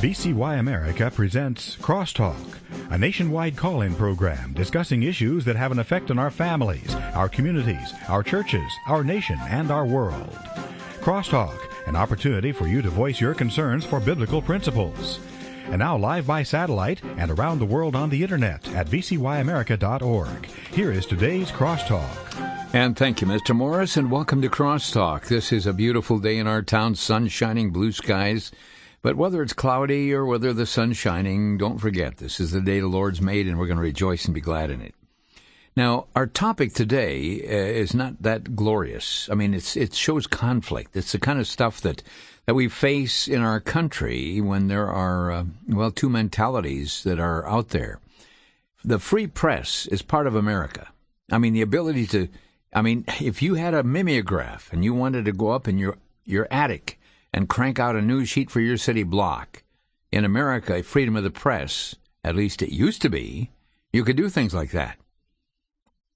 VCY America presents Crosstalk, a nationwide call-in program discussing issues that have an effect on our families, our communities, our churches, our nation, and our world. Crosstalk, an opportunity for you to voice your concerns for biblical principles. And now live by satellite and around the world on the internet at vcyamerica.org. Here is today's Crosstalk. And thank you, Mr. Morris, and welcome to Crosstalk. This is a beautiful day in our town, sun shining, blue skies. But whether it's cloudy or whether the sun's shining, don't forget, this is the day the Lord's made, and we're going to rejoice and be glad in it. Now, our topic today is not that glorious. I mean, it shows conflict. It's the kind of stuff that we face in our country when there are, two mentalities that are out there. The free press is part of America. I mean, the ability to, if you had a mimeograph and you wanted to go up in your attic and crank out a news sheet for your city block, in America, freedom of the press, at least it used to be, you could do things like that.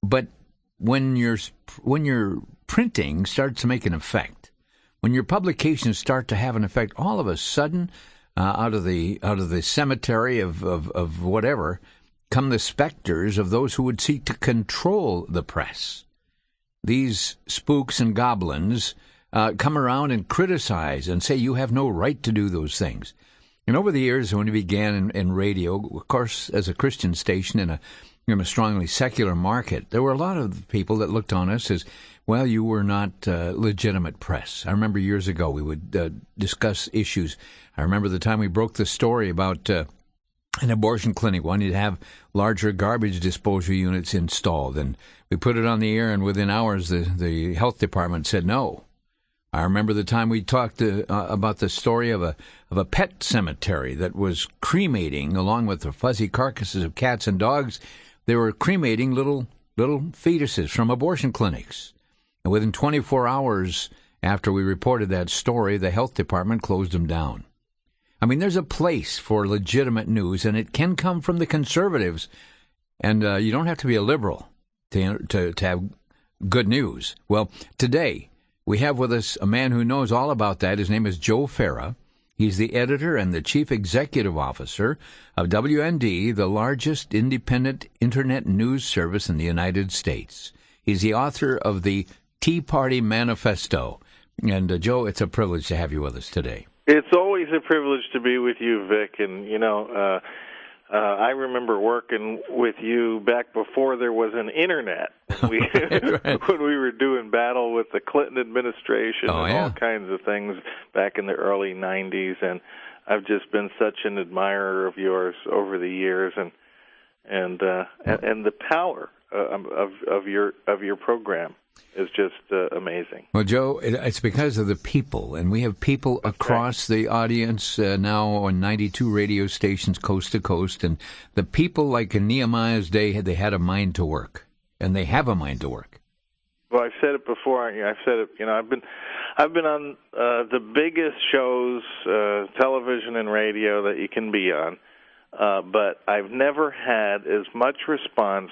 But when your printing starts to make an effect, when your publications start to have an effect, all of a sudden, out of the cemetery of whatever, come the specters of those who would seek to control the press. These spooks and goblins come around and criticize and say you have no right to do those things. And over the years, when we began in radio, of course, as a Christian station in a strongly secular market, there were a lot of people that looked on us as, well, you were not legitimate press. I remember years ago we would discuss issues. I remember the time we broke the story about an abortion clinic wanting to have larger garbage disposal units installed. And we put it on the air, and within hours the health department said no. I remember the time we talked about the story of a pet cemetery that was cremating, along with the fuzzy carcasses of cats and dogs. They were cremating little fetuses from abortion clinics. And within 24 hours after we reported that story, the health department closed them down. I mean, there's a place for legitimate news, and it can come from the conservatives. And you don't have to be a liberal to have good news. Well, today we have with us a man who knows all about that. His name is Joe Farah. He's the editor and the chief executive officer of WND, the largest independent internet news service in the United States. He's the author of the Tea Party Manifesto. And, Joe, it's a privilege to have you with us today. It's always a privilege to be with you, Vic. And, I remember working with you back before there was an internet. When we were doing battle with the Clinton administration all kinds of things back in the early 90s. And I've just been such an admirer of yours over the years, and the power of your program is just amazing. Well, Joe, it's because of the people, and we have people across the audience now on 92 radio stations coast to coast, and the people, like in Nehemiah's day, they had a mind to work, and they have a mind to work. Well, I've said it before. I've said it. I've been on the biggest shows, television and radio, that you can be on, but I've never had as much response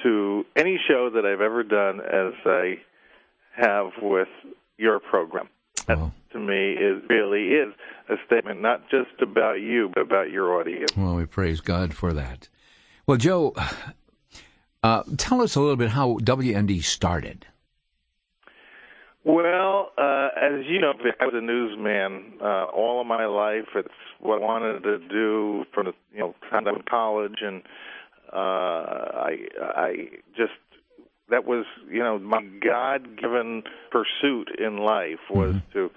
to any show that I've ever done as I have with your program. That, to me, it really is a statement not just about you, but about your audience. Well, we praise God for that. Well, Joe, tell us a little bit how WND started. Well, as you know, Vic, I was a newsman all of my life. It's what I wanted to do from the time I was in college, and I just, that was, my God-given pursuit in life was to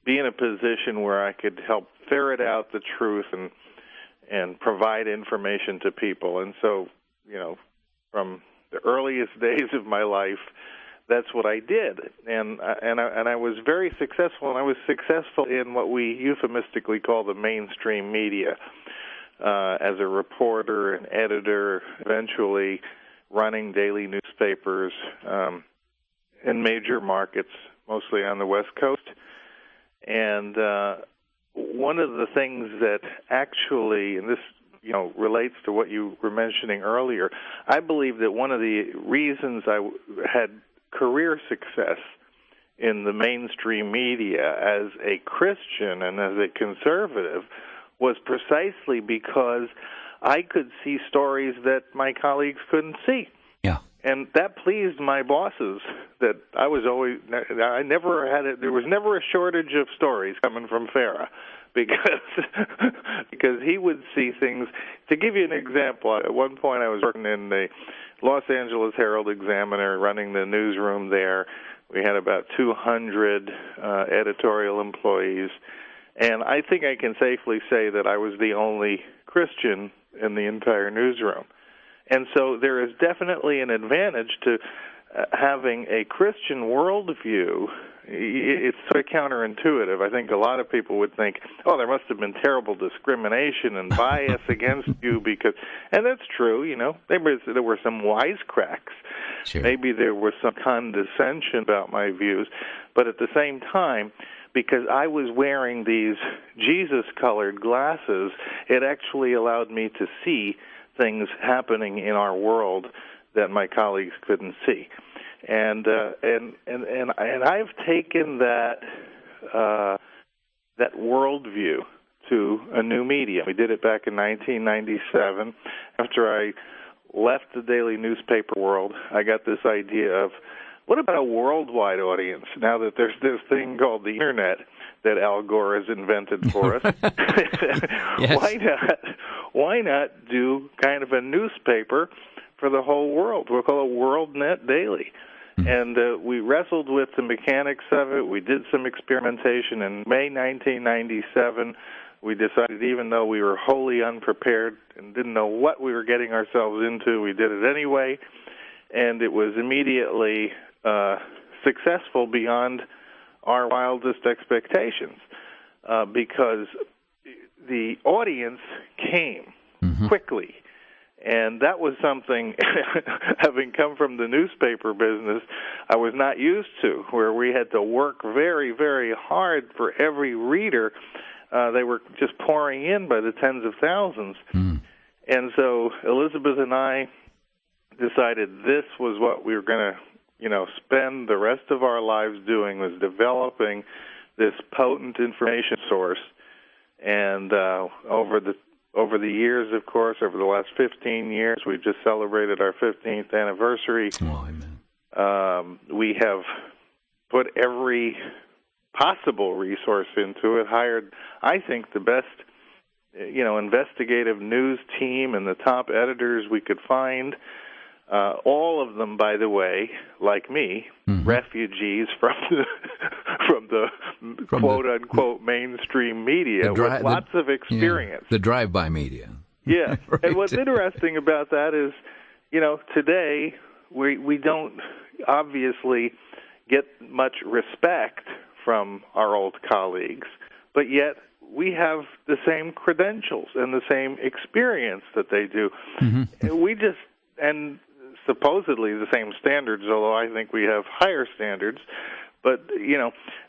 be in a position where I could help ferret out the truth and provide information to people. And so, from the earliest days of my life, that's what I did. And I was very successful, and I was successful in what we euphemistically call the mainstream media. As a reporter and editor, eventually running daily newspapers in major markets, mostly on the West Coast. And one of the things that actually, and this relates to what you were mentioning earlier, I believe that one of the reasons I had career success in the mainstream media as a Christian and as a conservative was precisely because I could see stories that my colleagues couldn't see. Yeah. And that pleased my bosses. That there was never a shortage of stories coming from Farah, because he would see things. To give you an example, at one point I was working in the Los Angeles Herald-Examiner, running the newsroom there. We had about 200 editorial employees, and I think I can safely say that I was the only Christian in the entire newsroom. And so there is definitely an advantage to having a Christian worldview. It's sort of counterintuitive. I think a lot of people would think, oh, there must have been terrible discrimination and bias against you because, and that's true, maybe there were some wisecracks. Sure. Maybe there was some condescension about my views, but at the same time, because I was wearing these Jesus-colored glasses, it actually allowed me to see things happening in our world that my colleagues couldn't see. And I've taken that worldview to a new medium. We did it back in 1997. After I left the daily newspaper world, I got this idea of, what about a worldwide audience now that there's this thing called the Internet that Al Gore has invented for us? Yes. Why not do kind of a newspaper for the whole world? We'll call it WorldNetDaily. And we wrestled with the mechanics of it. We did some experimentation. In May 1997, we decided, even though we were wholly unprepared and didn't know what we were getting ourselves into, we did it anyway. And it was immediately successful beyond our wildest expectations because the audience came quickly. And that was something, having come from the newspaper business, I was not used to, where we had to work very, very hard for every reader. They were just pouring in by the tens of thousands. And so Elizabeth and I decided this was what we were going to, spend the rest of our lives doing, was developing this potent information source. And over the years, of course, over the last 15 years, we've just celebrated our 15th anniversary. Oh, amen. We have put every possible resource into it, hired, I think, the best, investigative news team and the top editors we could find. All of them, by the way, like me, refugees from the quote-unquote mainstream media with lots of experience. The drive-by media. Yeah. Right. And what's interesting about that is, today we don't obviously get much respect from our old colleagues, but yet we have the same credentials and the same experience that they do. And supposedly the same standards, although I think we have higher standards. But,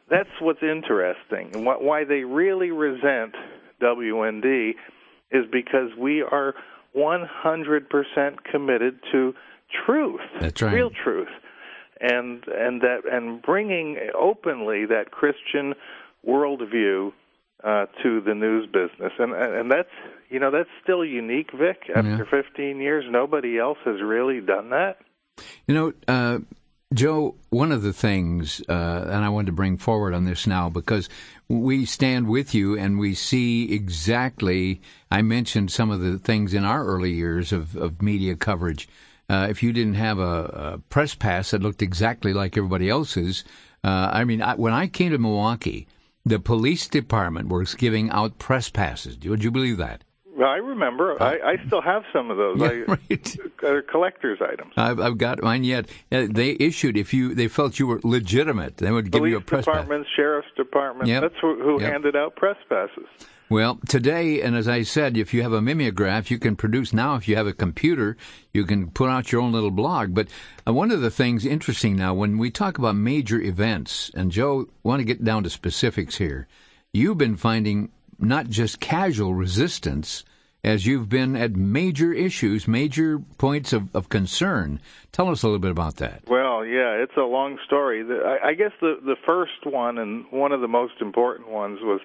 that's what's interesting. And why they really resent WND is because we are 100% committed to truth. That's right. Real truth. And bringing openly that Christian worldview to the news business. And that's still unique, Vic. After 15 years, nobody else has really done that. Joe, one of the things, and I wanted to bring forward on this now, because we stand with you and we see exactly, I mentioned some of the things in our early years of media coverage. If you didn't have a press pass that looked exactly like everybody else's, when I came to Milwaukee, the police department was giving out press passes. Would you believe that? Well, I remember. I still have some of those. Right. They're collector's items. I've got mine yet. They issued, they felt you were legitimate, they would give you a press pass. Police departments, sheriff's department, that's who handed out press passes. Well, today, and as I said, if you have a mimeograph, you can produce now. If you have a computer, you can put out your own little blog. But one of the things interesting now, when we talk about major events, and Joe, I want to get down to specifics here, you've been finding not just casual resistance, as you've been at major issues, major points of concern. Tell us a little bit about that. Well, yeah, it's a long story. I guess the first one, and one of the most important ones, was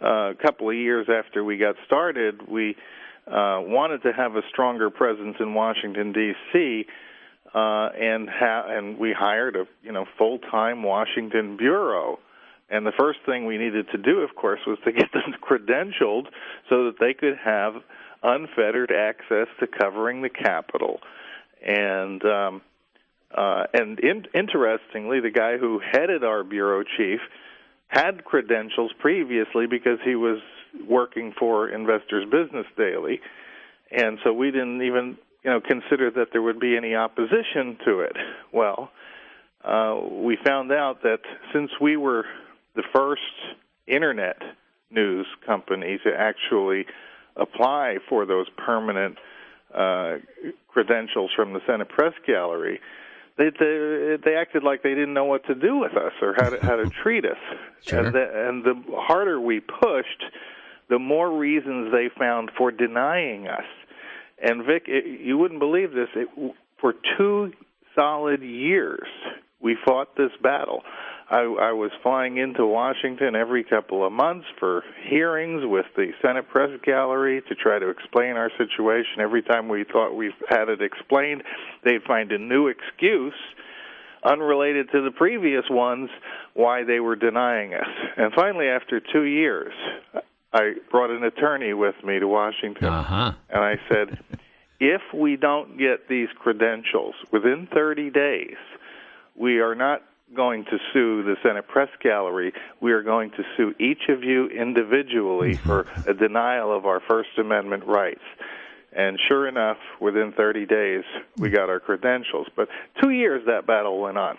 a couple of years after we got started, we wanted to have a stronger presence in Washington, D.C., and we hired a full-time Washington bureau. And the first thing we needed to do, of course, was to get them credentialed so that they could have unfettered access to covering the Capitol. And interestingly, the guy who headed our bureau chief had credentials previously because he was working for Investors Business Daily, and so we didn't even consider that there would be any opposition to it. Well, we found out that since we were the first Internet news company to actually apply for those permanent credentials from the Senate Press Gallery, they acted like they didn't know what to do with us or how to treat us. Sure. And the harder we pushed, the more reasons they found for denying us. And Vic, you wouldn't believe this. For 2 solid years, we fought this battle. I was flying into Washington every couple of months for hearings with the Senate Press Gallery to try to explain our situation. Every time we thought we had it explained, they'd find a new excuse unrelated to the previous ones why they were denying us. And finally, after 2 years, I brought an attorney with me to Washington, and I said, if we don't get these credentials within 30 days, we are not going to sue the Senate Press Gallery. We are going to sue each of you individually for a denial of our First Amendment rights. And sure enough, within 30 days, we got our credentials. But 2 years that battle went on.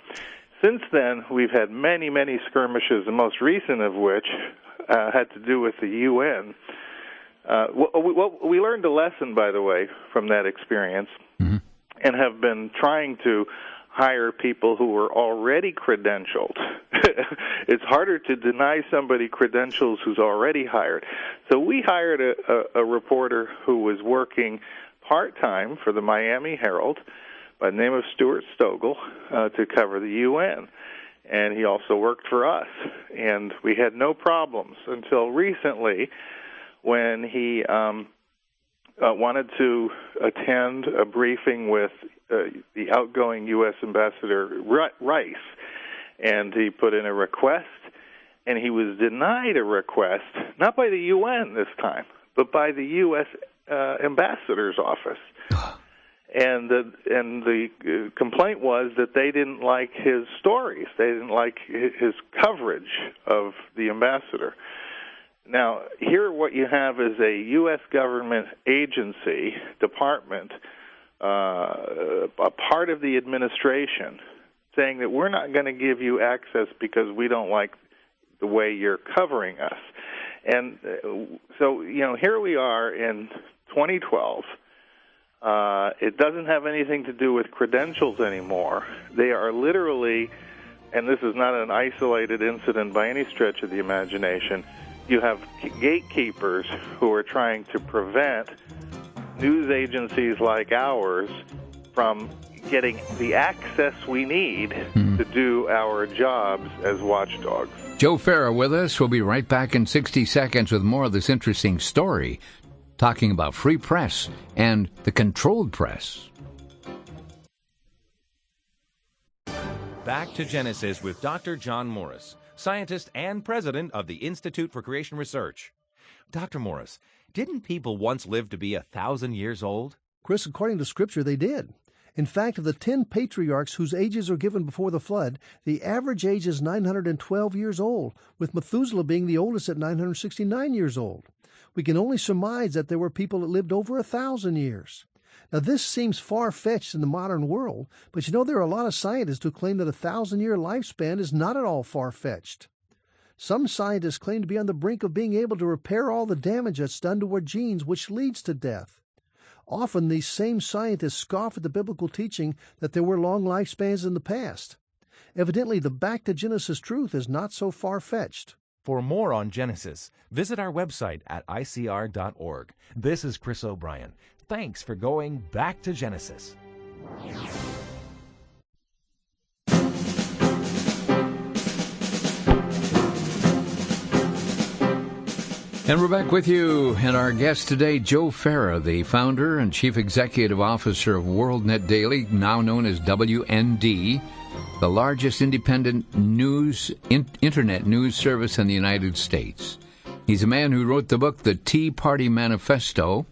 Since then, we've had many, many skirmishes, the most recent of which had to do with the UN. We learned a lesson, by the way, from that experience, and have been trying to hire people who were already credentialed. It's harder to deny somebody credentials who's already hired. So we hired a reporter who was working part-time for the Miami Herald by the name of Stuart Stogel to cover the UN. And he also worked for us. And we had no problems until recently when he wanted to attend a briefing with the outgoing U.S. Ambassador Rice, and he put in a request, and he was denied a request, not by the UN this time, but by the U.S. Ambassador's office. And the complaint was that they didn't like his stories. They didn't like his coverage of the ambassador. Now, here what you have is a U.S. government agency, department, a part of the administration, saying that we're not going to give you access because we don't like the way you're covering us. And so, here we are in 2012. It doesn't have anything to do with credentials anymore. They are literally, and this is not an isolated incident by any stretch of the imagination, you have gatekeepers who are trying to prevent news agencies like ours from getting the access we need to do our jobs as watchdogs. Joe Farah with us. We'll be right back in 60 seconds with more of this interesting story, talking about free press and the controlled press. Back to Genesis with Dr. John Morris, scientist and president of the Institute for Creation Research. Dr. Morris, didn't people once live to be 1,000 years old? Chris, according to Scripture, they did. In fact, of the 10 patriarchs whose ages are given before the flood, the average age is 912 years old, with Methuselah being the oldest at 969 years old. We can only surmise that there were people that lived over 1,000 years. Now, this seems far-fetched in the modern world, but there are a lot of scientists who claim that a 1,000-year lifespan is not at all far-fetched. Some scientists claim to be on the brink of being able to repair all the damage that's done to our genes, which leads to death. Often, these same scientists scoff at the biblical teaching that there were long lifespans in the past. Evidently, the Back to Genesis truth is not so far-fetched. For more on Genesis, visit our website at icr.org. This is Chris O'Brien. Thanks for going back to Genesis. And we're back with you, and our guest today, Joe Farah, the founder and chief executive officer of WorldNetDaily, now known as WND, the largest independent internet news service in the United States. He's a man who wrote the book, The Tea Party Manifesto,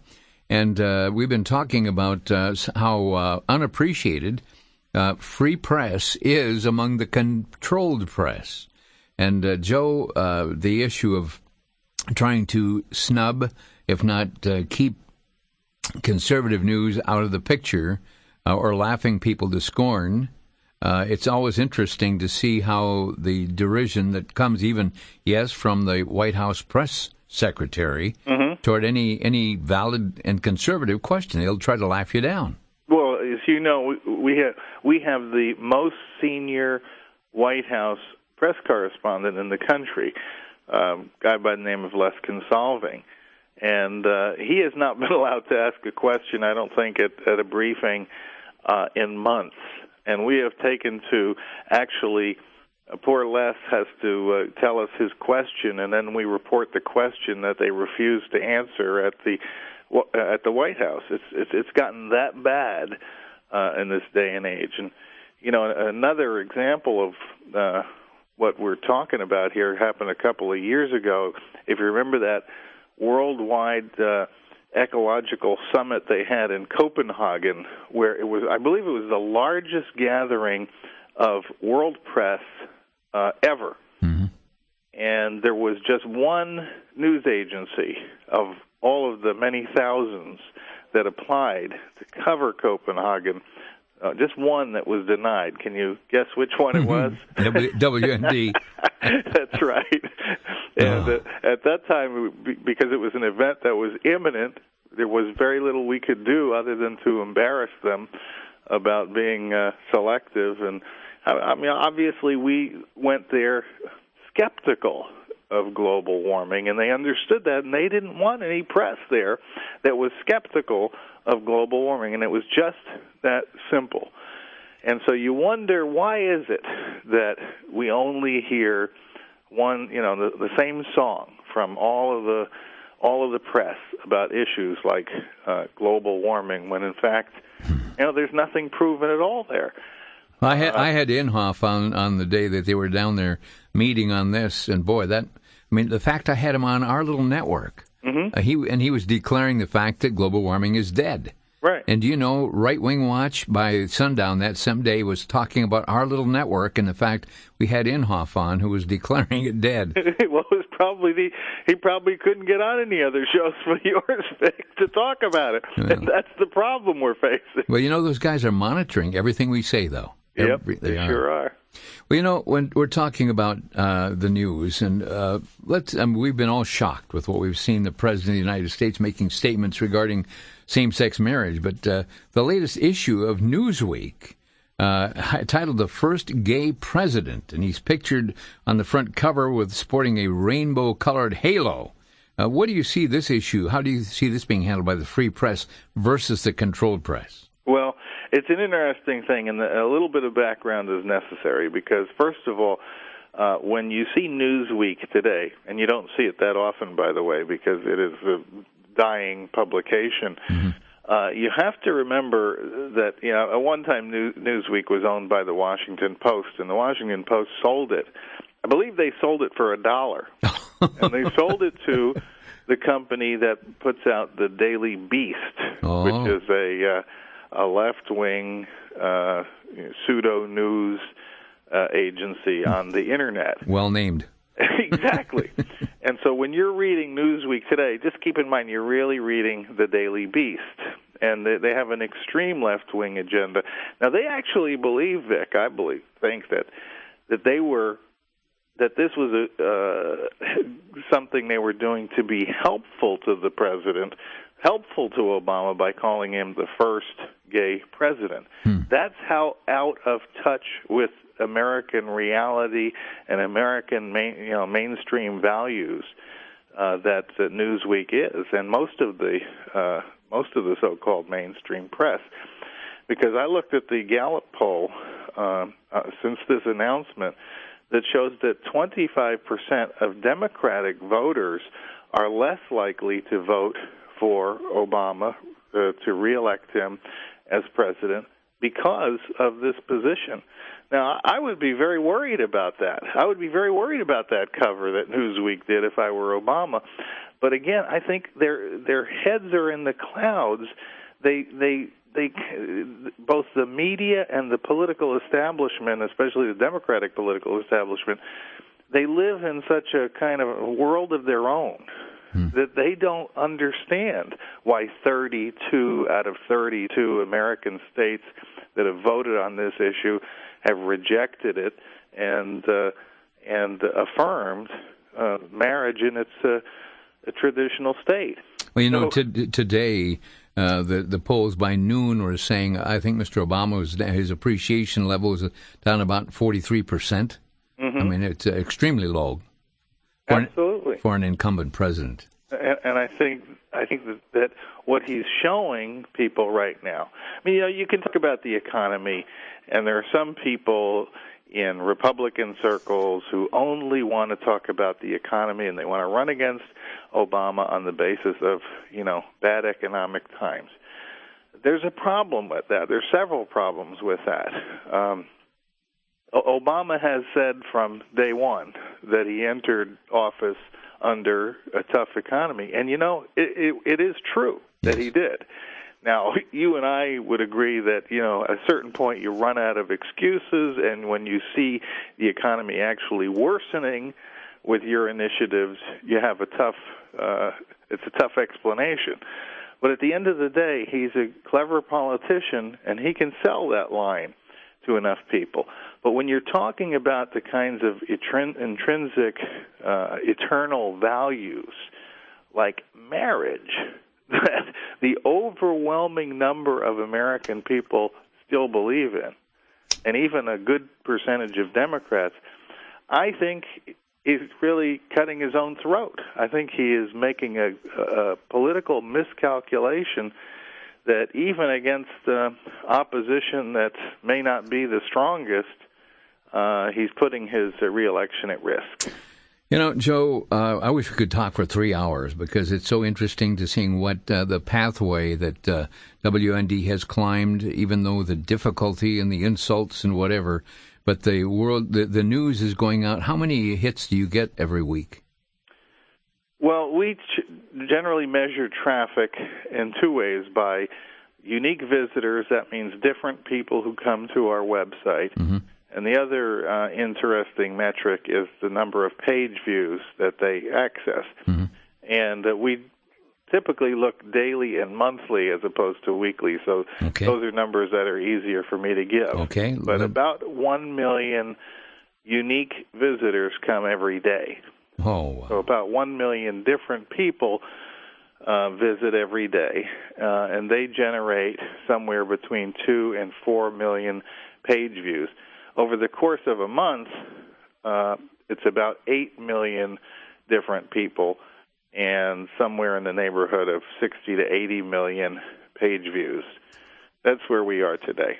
and we've been talking about how unappreciated free press is among the controlled press. And Joe, the issue of trying to snub, if not keep conservative news out of the picture or laughing people to scorn, it's always interesting to see how the derision that comes even, yes, from the White House press secretary toward any valid and conservative question. They'll try to laugh you down. Well, as you know, we have the most senior White House press correspondent in the country, guy by the name of Les Consalving. And he has not been allowed to ask a question, I don't think, at a briefing in months. And we have taken to actually, poor Les has to tell us his question, and then we report the question that they refuse to answer at the White House. It's gotten that bad in this day and age. And, you know, another example of what we're talking about here happened a couple of years ago. If you remember that worldwide ecological summit they had in Copenhagen, where it was, I believe it was the largest gathering of world press ever. Mm-hmm. And there was just one news agency of all of the many thousands that applied to cover Copenhagen. Just one that was denied. Can you guess which one it was? WND. That's right. And at that time, because it was an event that was imminent, there was very little we could do other than to embarrass them about being selective. And I mean, obviously, we went there skeptical of global warming, and they understood that, and they didn't want any press there that was skeptical of global warming, and it was just that simple. And so you wonder, why is it that we only hear one, you know, the same song from all of the press about issues like global warming, when in fact, you know, there's nothing proven at all there. I had Inhofe on the day that they were down there meeting on this, and boy, the fact I had him on our little network, he was declaring the fact that global warming is dead. Right. And do you know, Right Wing Watch by sundown that same day was talking about our little network and the fact we had Inhofe on, who was declaring it dead. Well, it was probably he probably couldn't get on any other shows but yours, Vic, to talk about it. Yeah. And that's the problem we're facing. Well, you know, those guys are monitoring everything we say, though. Yep, they sure are. Well, you know, when we're talking about the news, and we've been all shocked with what we've seen the President of the United States making statements regarding same-sex marriage, but the latest issue of Newsweek, titled The First Gay President, and he's pictured on the front cover with sporting a rainbow-colored halo. What do you see this issue? How do you see this being handled by the free press versus the controlled press? Well, it's an interesting thing, and a little bit of background is necessary because, first of all, when you see Newsweek today, and you don't see it that often, by the way, because it is a dying publication, you have to remember that, you know, at one time Newsweek was owned by the Washington Post, and the Washington Post sold it. I believe they sold it for $1, and they sold it to the company that puts out the Daily Beast, which is a left-wing pseudo-news agency on the Internet. Well named. Exactly. And so when you're reading Newsweek today, just keep in mind you're really reading the Daily Beast. And they have an extreme left-wing agenda. Now, they actually believe, Vic, think that this was something they were doing to be helpful to the president, helpful to Obama by calling him the first gay president. That's how out of touch with American reality and American mainstream values that Newsweek is, and most of the so-called mainstream press. Because I looked at the Gallup poll since this announcement that shows that 25% of Democratic voters are less likely to vote for Obama to reelect him as president because of this position. Now, I would be very worried about that. I would be very worried about that cover that Newsweek did if I were Obama. But again, I think their heads are in the clouds. They both the media and the political establishment, especially the Democratic political establishment, they live in such a kind of a world of their own that they don't understand why 32 out of 32 American states that have voted on this issue have rejected it and affirmed marriage in its a traditional state. Well, you know, today the polls by noon were saying I think Mr. His appreciation level is down about 43%. I mean, it's extremely low for an incumbent president. And I think that what he's showing people right now. I mean, you can talk about the economy, and there are some people in Republican circles who only want to talk about the economy, and they want to run against Obama on the basis of, bad economic times. There's a problem with that. There's several problems with that. Obama has said from day one that he entered office under a tough economy, and it is true that he did. Now, you and I would agree that, at a certain point you run out of excuses, and when you see the economy actually worsening with your initiatives, you have it's a tough explanation. But at the end of the day, he's a clever politician, and he can sell that line to enough people. But when you're talking about the kinds of intrinsic, eternal values like marriage, that the overwhelming number of American people still believe in, and even a good percentage of Democrats, I think he's really cutting his own throat. I think he is making a political miscalculation that even against opposition that may not be the strongest, he's putting his reelection at risk. Joe, I wish we could talk for 3 hours because it's so interesting to seeing what the pathway that WND has climbed, even though the difficulty and the insults and whatever. But the news is going out. How many hits do you get every week? Well, we generally measure traffic in two ways: by unique visitors, that means different people who come to our website. Mm-hmm. And the other interesting metric is the number of page views that they access. Mm-hmm. And we typically look daily and monthly as opposed to weekly, so those are numbers that are easier for me to give. Okay. But about 1 million unique visitors come every day. Oh, wow. So about 1 million different people visit every day, and they generate somewhere between 2 and 4 million page views. Over the course of a month, it's about 8 million different people and somewhere in the neighborhood of 60 to 80 million page views. That's where we are today.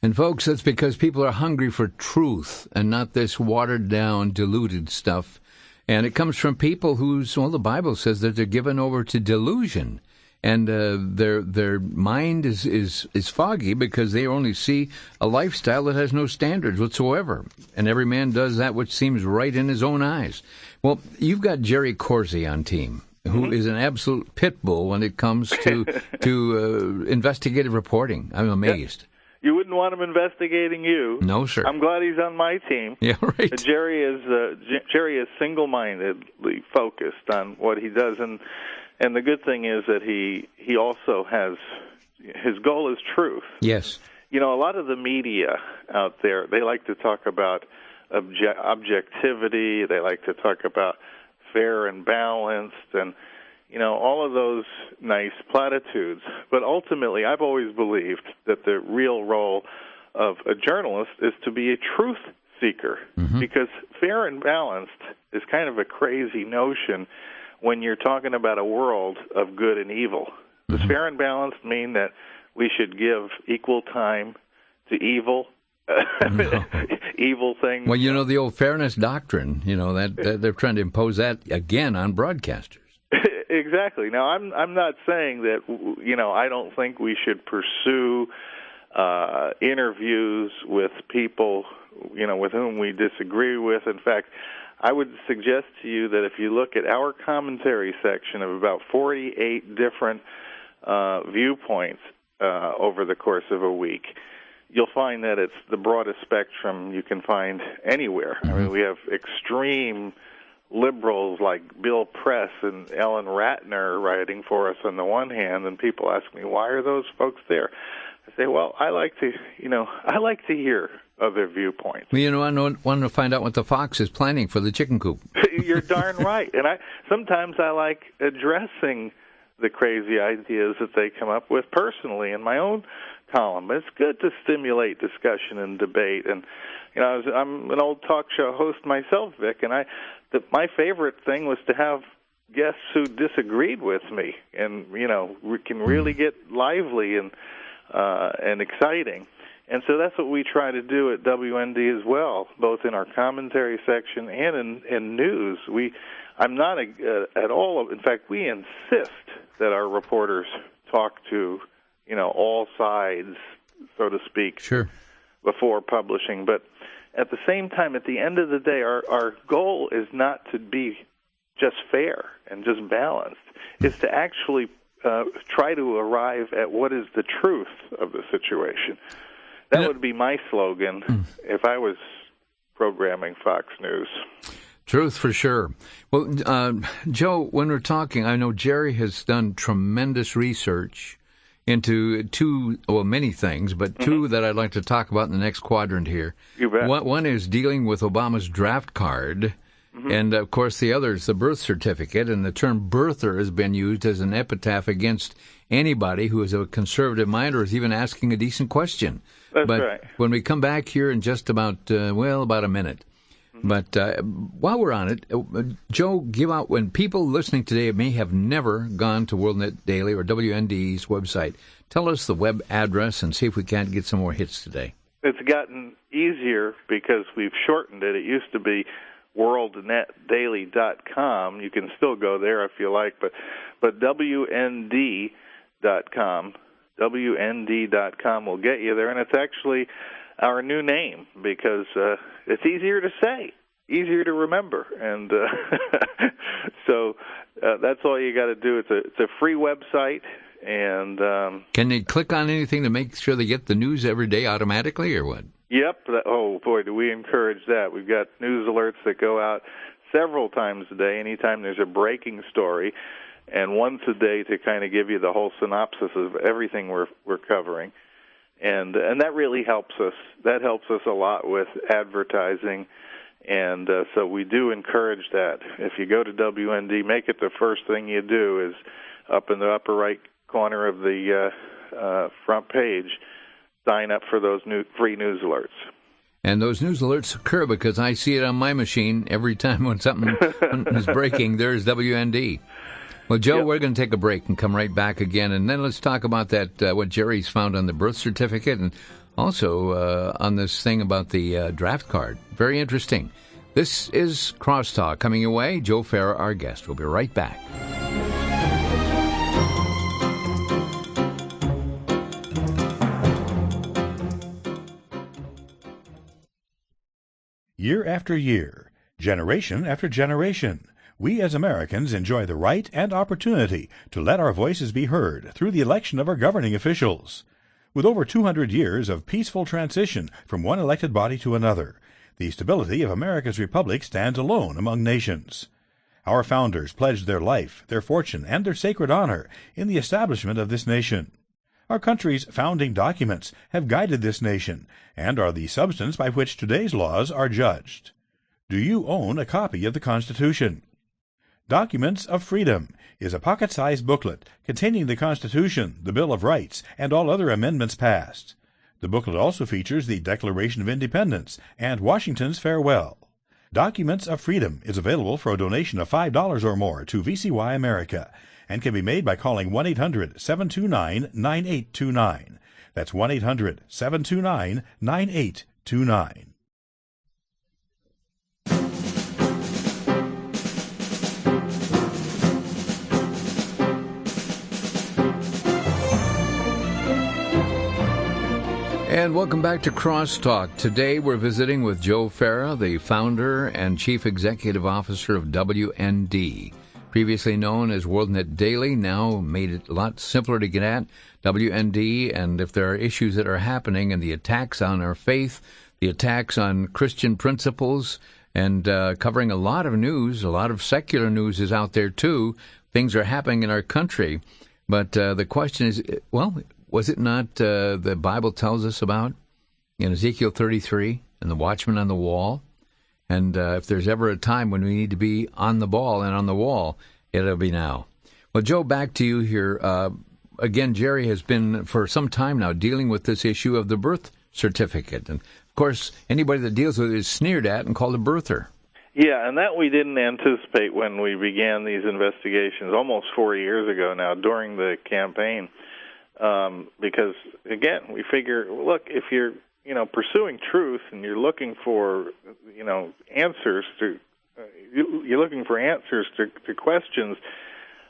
And folks, that's because people are hungry for truth and not this watered-down, diluted stuff. And it comes from people the Bible says that they're given over to delusion. And their mind is foggy because they only see a lifestyle that has no standards whatsoever. And every man does that which seems right in his own eyes. Well, you've got Jerry Corsi on team, who is an absolute pit bull when it comes to investigative reporting. I'm amazed. Yeah. You wouldn't want him investigating you. No, sir. I'm glad he's on my team. Yeah, right. Jerry is single-mindedly focused on what he does, and the good thing is that he also has, his goal is truth. Yes. A lot of the media out there, they like to talk about objectivity. They like to talk about fair and balanced and, all of those nice platitudes. But ultimately, I've always believed that the real role of a journalist is to be a truth seeker, because fair and balanced is kind of a crazy notion when you're talking about a world of good and evil. Does fair and balanced mean that we should give equal time to evil? No. Evil things? Well, the old fairness doctrine, that they're trying to impose that again on broadcasters. Exactly. Now, I'm not saying that, I don't think we should pursue interviews with people, with whom we disagree with. In fact, I would suggest to you that if you look at our commentary section of about 48 different viewpoints over the course of a week, you'll find that it's the broadest spectrum you can find anywhere. I mean, we have extreme liberals like Bill Press and Ellen Ratner writing for us on the one hand, and people ask me, why are those folks there? I say, well, I like to hear other viewpoints. Well, I want to find out what the fox is planning for the chicken coop. You're darn right. And sometimes I like addressing the crazy ideas that they come up with personally in my own column. It's good to stimulate discussion and debate. And I'm an old talk show host myself, Vic, and my favorite thing was to have guests who disagreed with me, and we can really get lively and exciting. And so that's what we try to do at WND as well, both in our commentary section and in news. I'm not at all. In fact, we insist that our reporters talk to all sides, so to speak, sure, before publishing. But at the same time, at the end of the day, our goal is not to be just fair and just balanced. It's to actually try to arrive at what is the truth of the situation. That would be my slogan if I was programming Fox News. Truth for sure. Well, Joe, when we're talking, I know Jerry has done tremendous research into many things, but two that I'd like to talk about in the next quadrant here. You bet. One is dealing with Obama's draft card, and of course the other is the birth certificate, and the term birther has been used as an epitaph against anybody who is of a conservative mind or is even asking a decent question. That's right. When we come back here in just about a minute. But while we're on it, Joe, give out, when people listening today may have never gone to WorldNetDaily or WND's website, tell us the web address and see if we can't get some more hits today. It's gotten easier because we've shortened it. It used to be worldnetdaily.com. You can still go there if you like, but WND.com. WND.com will get you there, and it's actually our new name because it's easier to say, easier to remember, and so that's all you got to do. It's a free website, and can they click on anything to make sure they get the news every day automatically, or what? Yep. Oh boy, do we encourage that! We've got news alerts that go out several times a day. Anytime there's a breaking story, and once a day to kind of give you the whole synopsis of everything we're covering. And that really helps us. That helps us a lot with advertising, and so we do encourage that. If you go to WND, make it the first thing you do is up in the upper right corner of the front page, sign up for those new free news alerts. And those news alerts occur because I see it on my machine every time when something is breaking. There's WND. Well, Joe, we're going to take a break and come right back again, and then let's talk about that, what Jerry's found on the birth certificate, and also on this thing about the draft card. Very interesting. This is Crosstalk coming your way. Joe Farah, our guest. We'll be right back. Year after year, generation after generation, we as Americans enjoy the right and opportunity to let our voices be heard through the election of our governing officials. With over 200 years of peaceful transition from one elected body to another, the stability of America's republic stands alone among nations. Our founders pledged their life, their fortune, and their sacred honor in the establishment of this nation. Our country's founding documents have guided this nation and are the substance by which today's laws are judged. Do you own a copy of the Constitution? Documents of Freedom is a pocket-sized booklet containing the Constitution, the Bill of Rights, and all other amendments passed. The booklet also features the Declaration of Independence and Washington's Farewell. Documents of Freedom is available for a donation of $5 or more to VCY America and can be made by calling 1-800-729-9829. That's 1-800-729-9829. And welcome back to Crosstalk. Today we're visiting with Joe Farah, the founder and chief executive officer of WND, previously known as WorldNetDaily, now made it a lot simpler to get at, WND. And if there are issues that are happening and the attacks on our faith, the attacks on Christian principles, and covering a lot of news, a lot of secular news is out there too. Things are happening in our country. But the question is, well, was it not the Bible tells us about in Ezekiel 33 and the watchman on the wall? And if there's ever a time when we need to be on the ball and on the wall, it'll be now. Well, Joe, back to you here. Again, Jerry has been for some time now dealing with this issue of the birth certificate. And, of course, anybody that deals with it is sneered at and called a birther. Yeah, and that we didn't anticipate when we began these investigations almost 4 years ago now during the campaign. Because, again, we figure, look, if you're, pursuing truth and you're looking for, answers to, you're looking for answers to questions,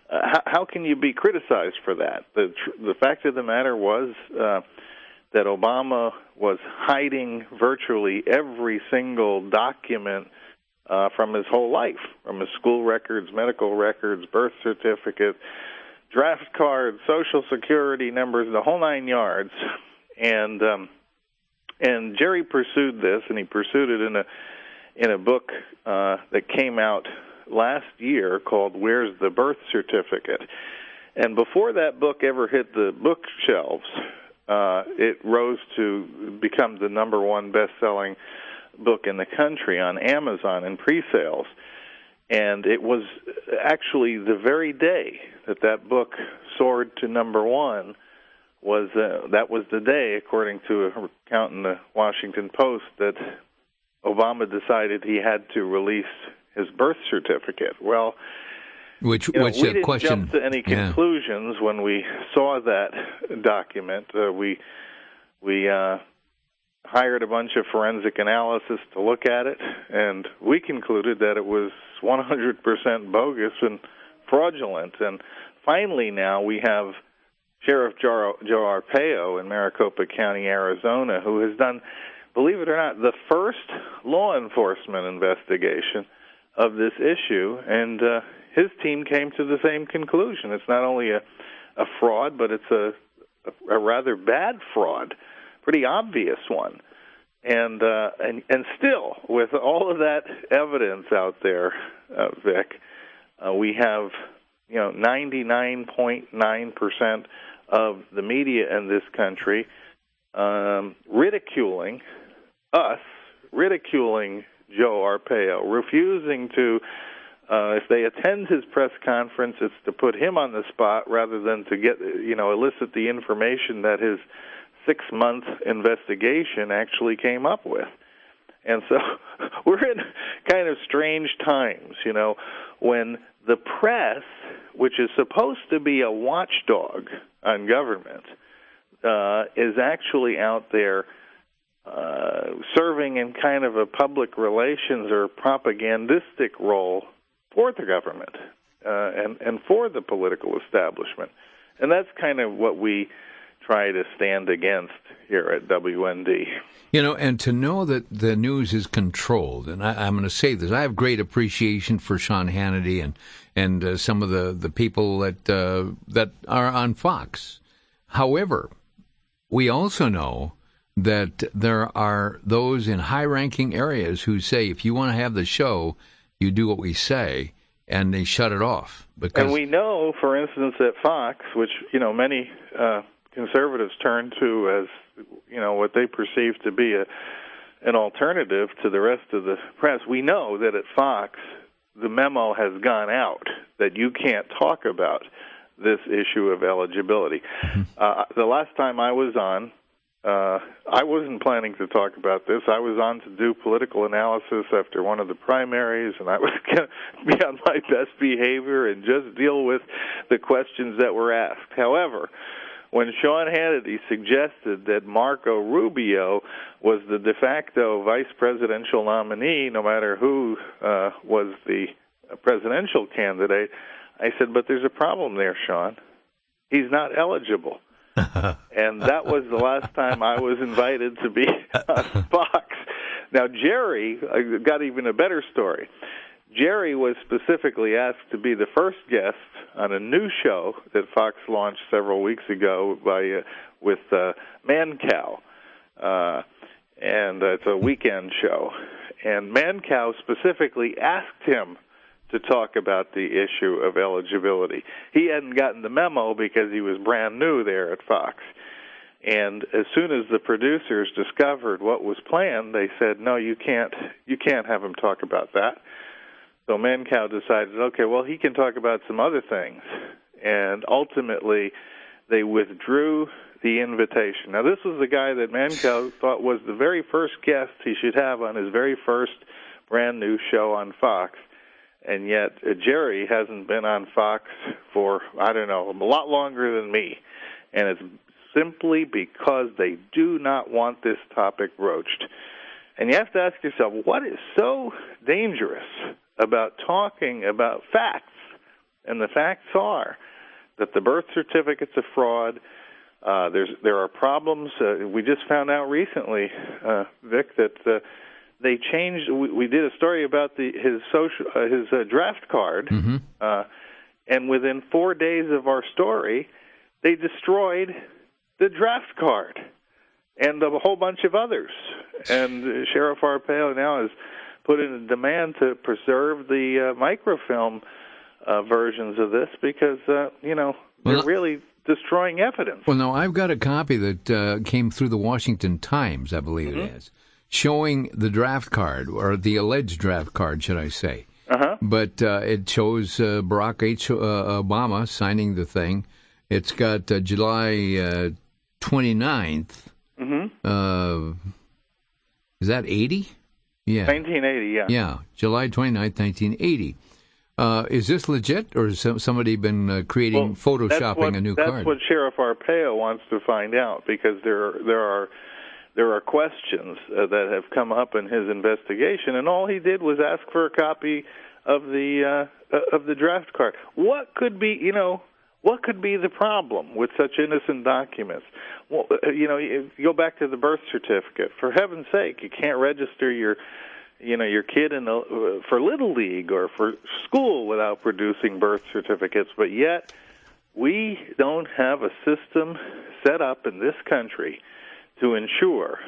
how can you be criticized for that? The fact of the matter was that Obama was hiding virtually every single document from his whole life, from his school records, medical records, birth certificate, draft cards, Social Security numbers, the whole 9 yards. And Jerry pursued this, and he pursued it in a book that came out last year called "Where's the Birth Certificate?" And before that book ever hit the bookshelves, it rose to become the number one best-selling book in the country on Amazon in pre-sales. And it was actually the very day that book soared to number one that was the day, according to an account in the Washington Post, that Obama decided he had to release his birth certificate. Well, we didn't jump to any conclusions when we saw that document. We hired a bunch of forensic analysis to look at it, and we concluded that it was 100% bogus and fraudulent. And finally now we have Sheriff Joe Arpaio in Maricopa County, Arizona, who has done, believe it or not, the first law enforcement investigation of this issue, and his team came to the same conclusion. It's not only a fraud, but it's a rather bad fraud, pretty obvious one. And still, with all of that evidence out there, Vic, we have 99.9% of the media in this country ridiculing us, ridiculing Joe Arpaio, refusing to, if they attend his press conference, it's to put him on the spot rather than to get, elicit the information that his 6-month investigation actually came up with. And so we're in kind of strange times, when the press, which is supposed to be a watchdog on government, is actually out there serving in kind of a public relations or propagandistic role for the government and for the political establishment. And that's kind of what we try to stand against here at WND. And to know that the news is controlled, and I'm going to say this, I have great appreciation for Sean Hannity and some of the people that are on Fox. However, we also know that there are those in high-ranking areas who say, if you want to have the show, you do what we say, and they shut it off. And we know, for instance, at Fox, which, many conservatives turn to as, what they perceive to be an alternative to the rest of the press, we know that at Fox, the memo has gone out that you can't talk about this issue of eligibility. The last time I was on, I wasn't planning to talk about this. I was on to do political analysis after one of the primaries, and I was going to be on my best behavior and just deal with the questions that were asked. However, when Sean Hannity suggested that Marco Rubio was the de facto vice presidential nominee, no matter who was the presidential candidate, I said, but there's a problem there, Sean. He's not eligible. And that was the last time I was invited to be on Fox. Now, Jerry, I got even a better story. Jerry was specifically asked to be the first guest on a new show that Fox launched several weeks ago with Mancow, and it's a weekend show. And Mancow specifically asked him to talk about the issue of eligibility. He hadn't gotten the memo because he was brand new there at Fox. And as soon as the producers discovered what was planned, they said, "No, you can't have him talk about that." So Mancow decided, okay, well, he can talk about some other things. And ultimately, they withdrew the invitation. Now, this was the guy that Mancow thought was the very first guest he should have on his very first brand new show on Fox. And yet, Jerry hasn't been on Fox for, I don't know, a lot longer than me. And it's simply because they do not want this topic broached. And you have to ask yourself, what is so dangerous about talking about facts? And the facts are that the birth certificate's a fraud. There are problems. We just found out recently, Vic, that they changed. We did a story about his draft card, and within 4 days of our story, they destroyed the draft card and a whole bunch of others. And Sheriff Arpaio now has put in a demand to preserve the microfilm versions of this because, they're really destroying evidence. Well, now, I've got a copy that came through the Washington Times, I believe it is, showing the draft card, or the alleged draft card, should I say. But it shows Barack H. Obama signing the thing. It's got July 29th. Is that 80? Yeah. 1980, yeah. Yeah, July 29th, 1980. Is this legit, or has somebody been photoshopping a new card? That's what Sheriff Arpaio wants to find out, because there are questions that have come up in his investigation, and all he did was ask for a copy of the draft card. What could be the problem with such innocent documents? Well, you go back to the birth certificate. For heaven's sake, you can't register your kid for Little League or for school without producing birth certificates. But yet, we don't have a system set up in this country to ensure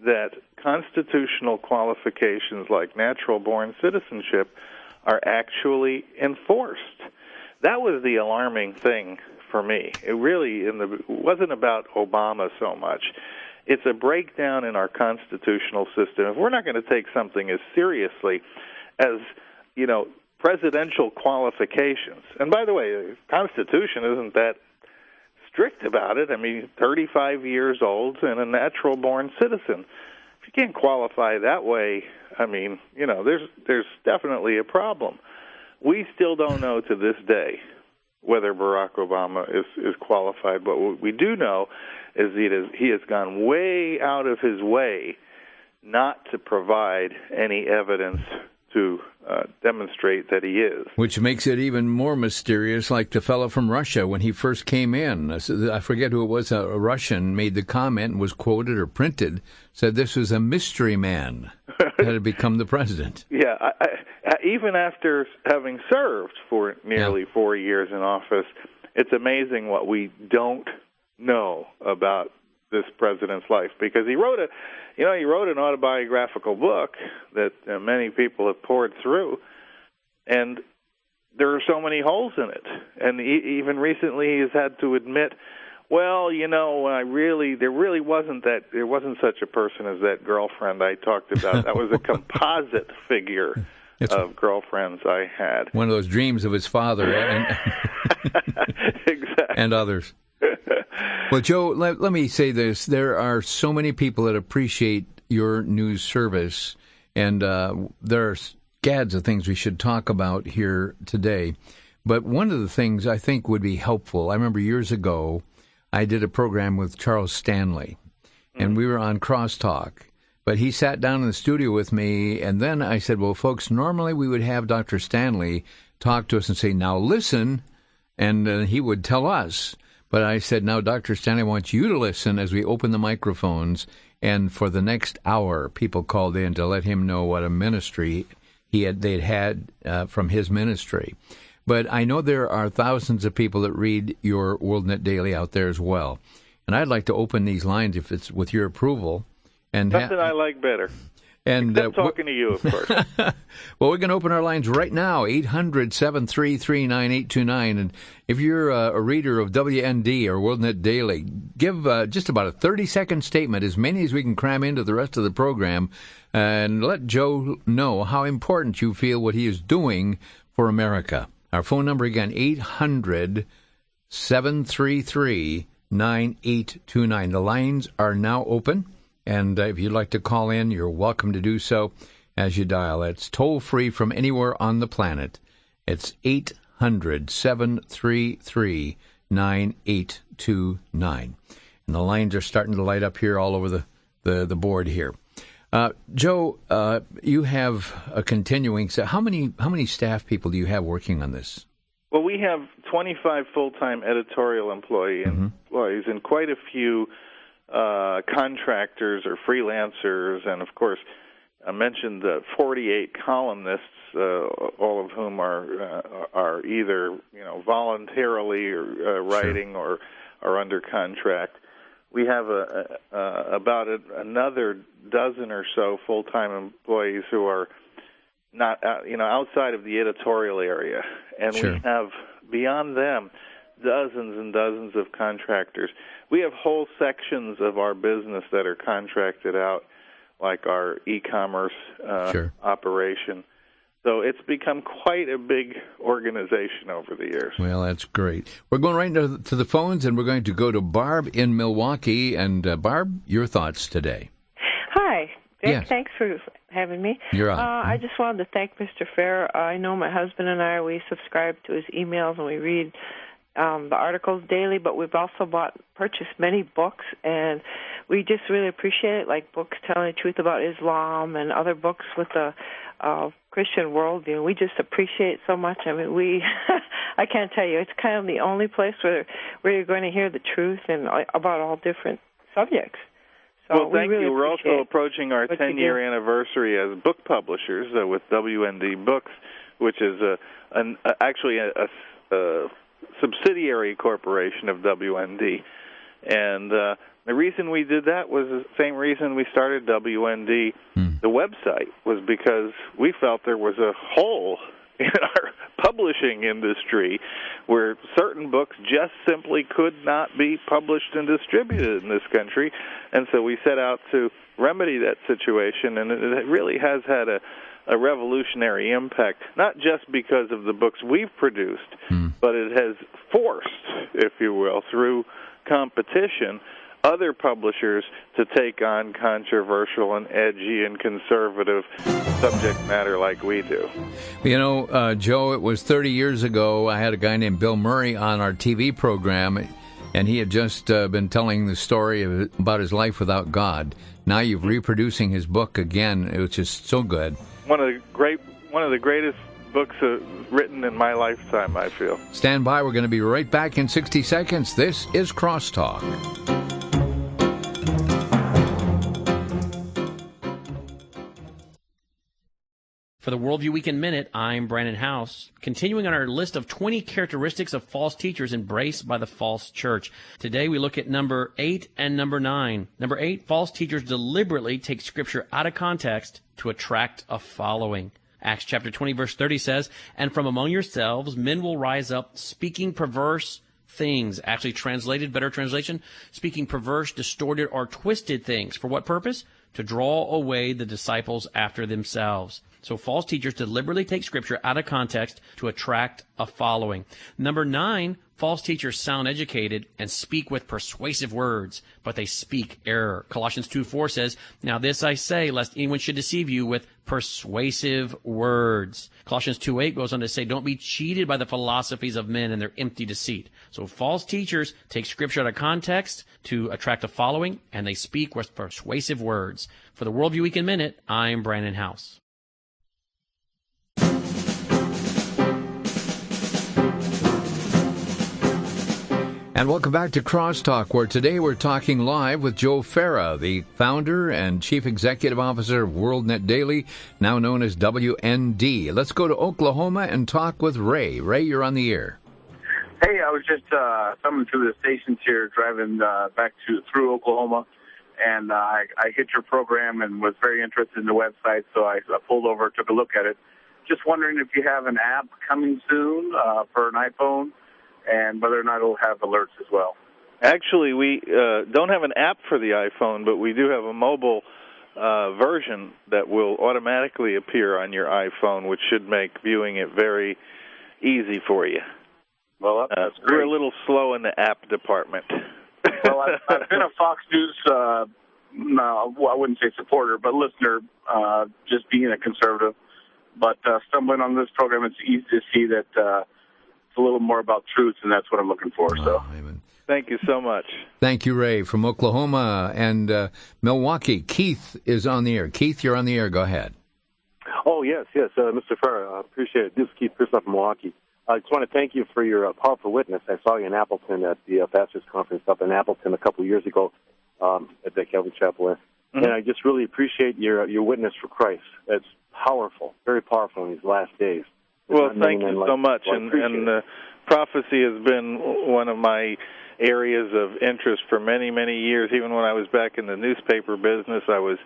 that constitutional qualifications like natural-born citizenship are actually enforced. That was the alarming thing for me. It really wasn't about Obama so much. It's a breakdown in our constitutional system. If we're not going to take something as seriously as, presidential qualifications, and by the way, the Constitution isn't that strict about it. 35 years old and a natural-born citizen. If you can't qualify that way, there's definitely a problem. We still don't know to this day whether Barack Obama is qualified, but what we do know is he has gone way out of his way not to provide any evidence to demonstrate that he is. Which makes it even more mysterious, like the fellow from Russia, when he first came in. I forget who it was, a Russian, made the comment and was quoted or printed, said this was a mystery man that had become the president. Yeah, even after having served for nearly 4 years in office, it's amazing what we don't know about this president's life, because he wrote an autobiographical book that many people have poured through, and there are so many holes in it. And even recently, he's had to admit, well, there really wasn't such a person as that girlfriend I talked about. That was a composite figure of girlfriends I had. One of those dreams of his father and exactly. and others. Well, Joe, let me say this. There are so many people that appreciate your news service, and there are scads of things we should talk about here today. But one of the things I think would be helpful, I remember years ago, I did a program with Charles Stanley, and we were on Crosstalk. But he sat down in the studio with me, and then I said, well, folks, normally we would have Dr. Stanley talk to us and say, now listen, and he would tell us. But I said, now, Dr. Stanley, I want you to listen as we open the microphones. And for the next hour, people called in to let him know what a ministry they'd had from his ministry. But I know there are thousands of people that read your WorldNetDaily out there as well. And I'd like to open these lines, if it's with your approval. And Something I like better. And Except talking to you, of course. Well, we're going to open our lines right now, 800-733-9829. And if you're a reader of WND or WorldNetDaily, give just about a 30-second statement, as many as we can cram into the rest of the program, and let Joe know how important you feel what he is doing for America. Our phone number again, 800-733-9829. The lines are now open. And if you'd like to call in, you're welcome to do so as you dial. It's toll-free from anywhere on the planet. It's 800-733-9829. And the lines are starting to light up here all over the board here. Joe, you have a continuing... So how many staff people do you have working on this? Well, we have 25 full-time editorial employees and quite a few contractors or freelancers, and of course, I mentioned the 48 columnists, all of whom are either voluntarily or writing or are under contract. We have about another dozen or so full-time employees who are not outside of the editorial area, and we have beyond them dozens and dozens of contractors. We have whole sections of our business that are contracted out, like our e-commerce operation. So it's become quite a big organization over the years. Well, that's great. We're going right to the phones, and we're going to go to Barb in Milwaukee. And Barb, your thoughts today? Hi, Vic. Yes. Thanks for having me. You're on. I just wanted to thank Mr. Farah. I know my husband and I, we subscribe to his emails and we read the articles daily, but we've also purchased many books, and we just really appreciate it, like books telling the truth about Islam and other books with the Christian worldview. We just appreciate it so much. I mean, I can't tell you, it's kind of the only place where you're going to hear the truth and about all different subjects. So well, thank really you. We're also approaching our 10-year anniversary as book publishers with WND Books, which is actually a subsidiary corporation of WND. And the reason we did that was the same reason we started WND, the website, was because we felt there was a hole in our publishing industry where certain books just simply could not be published and distributed in this country. And so we set out to remedy that situation, and it really has had a revolutionary impact, not just because of the books we've produced, but it has forced, if you will, through competition, other publishers to take on controversial and edgy and conservative subject matter like we do. You know, Joe, it was 30 years ago. I had a guy named Bill Murray on our TV program, and he had just been telling the story about his life without God. Now you're reproducing his book again. It was just so good. One of the greatest books written in my lifetime, I feel. Stand by. We're going to be right back in 60 seconds. This is Crosstalk. For the Worldview Weekend Minute, I'm Brandon House. Continuing on our list of 20 characteristics of false teachers embraced by the false church. Today we look at number 8 and number 9. Number 8, false teachers deliberately take Scripture out of context to attract a following. Acts chapter 20, verse 30 says, "And from among yourselves men will rise up, speaking perverse things." Actually translated, better translation, speaking perverse, distorted, or twisted things. For what purpose? To draw away the disciples after themselves. So false teachers deliberately take Scripture out of context to attract a following. Number 9, false teachers sound educated and speak with persuasive words, but they speak error. Colossians 2:4 says, "Now this I say, lest anyone should deceive you with persuasive words." Colossians 2:8 goes on to say, "Don't be cheated by the philosophies of men and their empty deceit." So false teachers take Scripture out of context to attract a following, and they speak with persuasive words. For the Worldview Weekend Minute, I'm Brandon House. And welcome back to Crosstalk, where today we're talking live with Joe Farah, the founder and chief executive officer of WorldNetDaily, now known as WND. Let's go to Oklahoma and talk with Ray. Ray, you're on the air. Hey, I was just coming through the stations here, driving back through Oklahoma, and I hit your program and was very interested in the website, so I pulled over, took a look at it. Just wondering if you have an app coming soon for an iPhone, and whether or not it'll have alerts as well. Actually, we don't have an app for the iPhone, but we do have a mobile version that will automatically appear on your iPhone, which should make viewing it very easy for you. Well, that's great. We're a little slow in the app department. Well, I've been a Fox News, no, I wouldn't say supporter, but listener, just being a conservative. But stumbling on this program, it's easy to see that it's a little more about truth, and that's what I'm looking for. So, thank you so much. Thank you, Ray, from Oklahoma and Milwaukee. Keith is on the air. Keith, you're on the air. Go ahead. Oh, yes, Mr. Farah, I appreciate it. This is Keith Christoph from Milwaukee. I just want to thank you for your powerful witness. I saw you in Appleton at the Pastors Conference up in Appleton a couple of years ago at the Calvary Chapel. Mm-hmm. And I just really appreciate your witness for Christ. It's powerful, very powerful in these last days. Well, thank you so much. And prophecy has been one of my areas of interest for many, many years. Even when I was back in the newspaper business, I was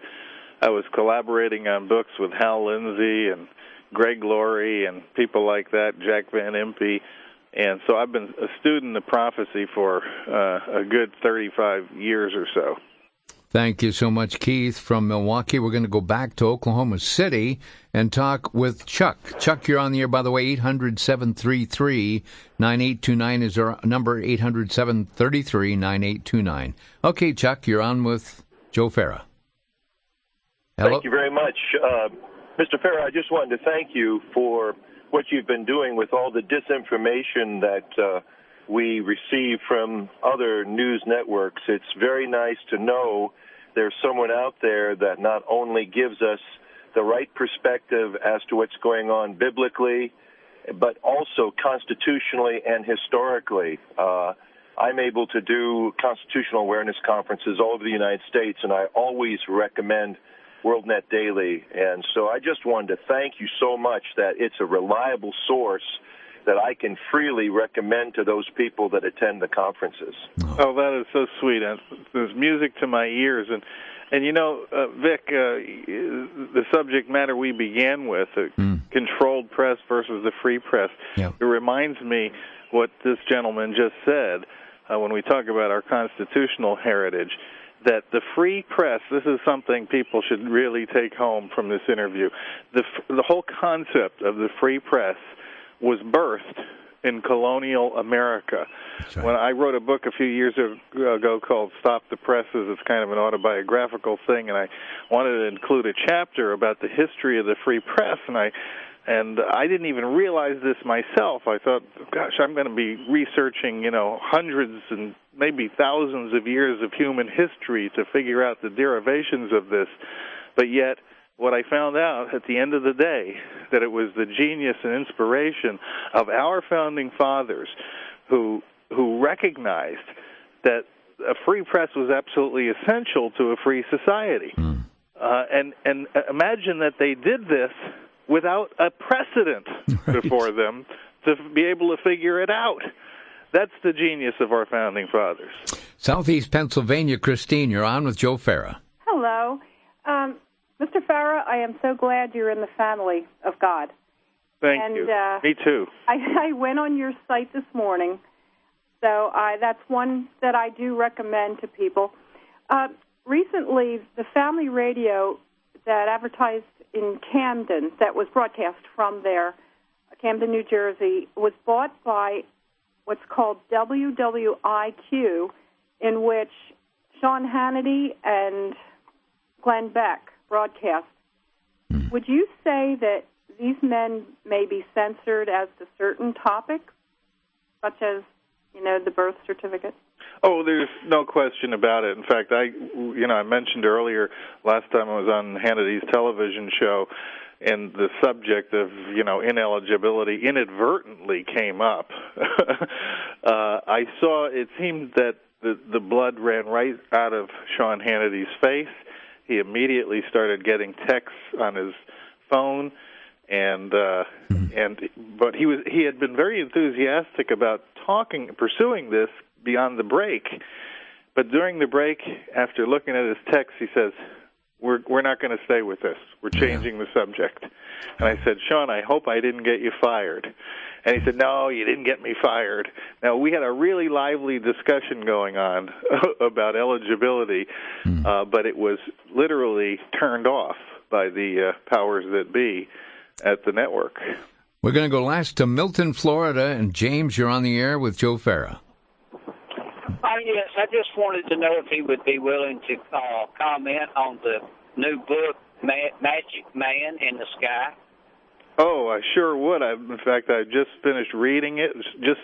collaborating on books with Hal Lindsey and Greg Laurie and people like that, Jack Van Impe. And so I've been a student of prophecy for a good 35 years or so. Thank you so much, Keith, from Milwaukee. We're going to go back to Oklahoma City and talk with Chuck. Chuck, you're on the air, by the way. 800-733-9829 is our number, 800-733-9829. Okay, Chuck, you're on with Joe Farah. Hello? Thank you very much. Mr. Farah, I just wanted to thank you for what you've been doing with all the disinformation that we receive from other news networks. It's very nice to know there's someone out there that not only gives us the right perspective as to what's going on biblically, but also constitutionally and historically. I'm able to do constitutional awareness conferences all over the United States, and I always recommend WorldNetDaily. And so I just wanted to thank you so much that it's a reliable source that I can freely recommend to those people that attend the conferences. Oh, that is so sweet. There's music to my ears. And you know, Vic, the subject matter we began with, controlled press versus the free press, it reminds me what this gentleman just said when we talk about our constitutional heritage, that the free press, this is something people should really take home from this interview. The whole concept of the free press was birthed in colonial America. Right. When I wrote a book a few years ago called Stop the Presses, it's kind of an autobiographical thing, and I wanted to include a chapter about the history of the free press, and I didn't even realize this myself. I thought, gosh, I'm going to be researching, hundreds and maybe thousands of years of human history to figure out the derivations of this. But yet, what I found out at the end of the day, that it was the genius and inspiration of our founding fathers who recognized that a free press was absolutely essential to a free society. And imagine that they did this without a precedent before them to be able to figure it out. That's the genius of our founding fathers. Southeast Pennsylvania, Christine, you're on with Joe Farah. Hello. Mr. Farah, I am so glad you're in the family of God. Thank you. Me too. I went on your site this morning, so that's one that I do recommend to people. Recently, the family radio that advertised in Camden, that was broadcast from there, Camden, New Jersey, was bought by what's called WWIQ, in which Sean Hannity and Glenn Beck broadcast. Would you say that these men may be censored as to certain topics, such as, the birth certificate? Oh, there's no question about it. In fact, I mentioned earlier, last time I was on Hannity's television show, and the subject of, ineligibility inadvertently came up, I saw it seemed that the blood ran right out of Sean Hannity's face. He immediately started getting texts on his phone, but he had been very enthusiastic about pursuing this beyond the break. But during the break, after looking at his text, he says, We're not going to stay with this. We're changing the subject. And I said, Sean, I hope I didn't get you fired. And he said, no, you didn't get me fired. Now, we had a really lively discussion going on about eligibility, but it was literally turned off by the powers that be at the network. We're going to go last to Milton, Florida. And James, you're on the air with Joe Farah. Yes, I just wanted to know if he would be willing to comment on the new book, Magic Man in the Sky. Oh, I sure would. In fact, I just finished reading it. This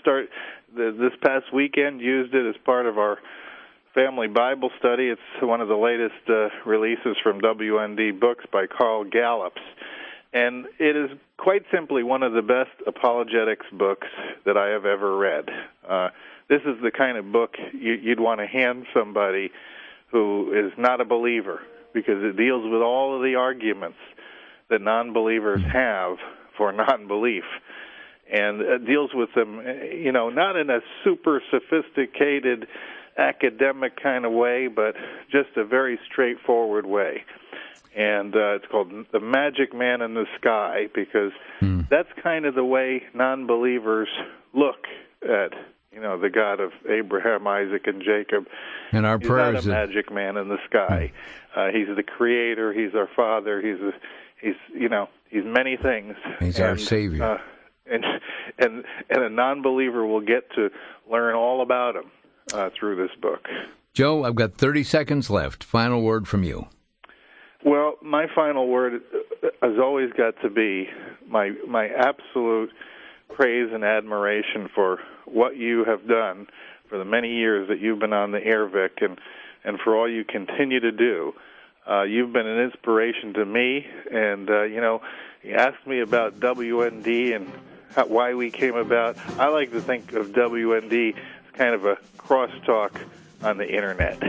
past weekend, used it as part of our family Bible study. It's one of the latest releases from WND Books by Carl Gallups. And it is quite simply one of the best apologetics books that I have ever read. This is the kind of book you'd want to hand somebody who is not a believer, because it deals with all of the arguments that non-believers have for non-belief, and it deals with them, not in a super sophisticated academic kind of way, but just a very straightforward way. And it's called The Magic Man in the Sky, because that's kind of the way non-believers look at the God of Abraham, Isaac, and Jacob. And our prayers. He's not a magic man in the sky. He's the Creator. He's our Father. He's many things. He's our Savior. And a non-believer will get to learn all about him through this book. Joe, I've got 30 seconds left. Final word from you. Well, my final word has always got to be my absolute praise and admiration for what you have done for the many years that you've been on the air, Vic, and for all you continue to do. You've been an inspiration to me, and, you asked me about WND and why we came about. I like to think of WND as kind of a crosstalk on the Internet.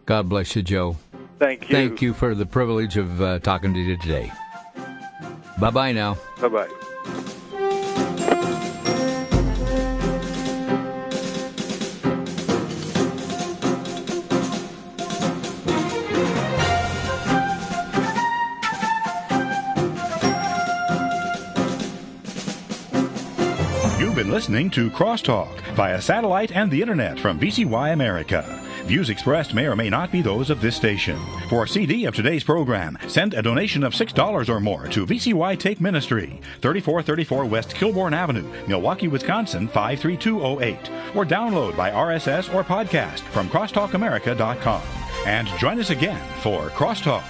God bless you, Joe. Thank you. Thank you for the privilege of talking to you today. Bye-bye now. Bye-bye. You've been listening to Crosstalk via satellite and the Internet from VCY America. Views expressed may or may not be those of this station. For a CD of today's program, send a donation of $6 or more to VCY Take Ministry, 3434 West Kilbourne Avenue, Milwaukee, Wisconsin, 53208, or download by RSS or podcast from crosstalkamerica.com. And join us again for Crosstalk.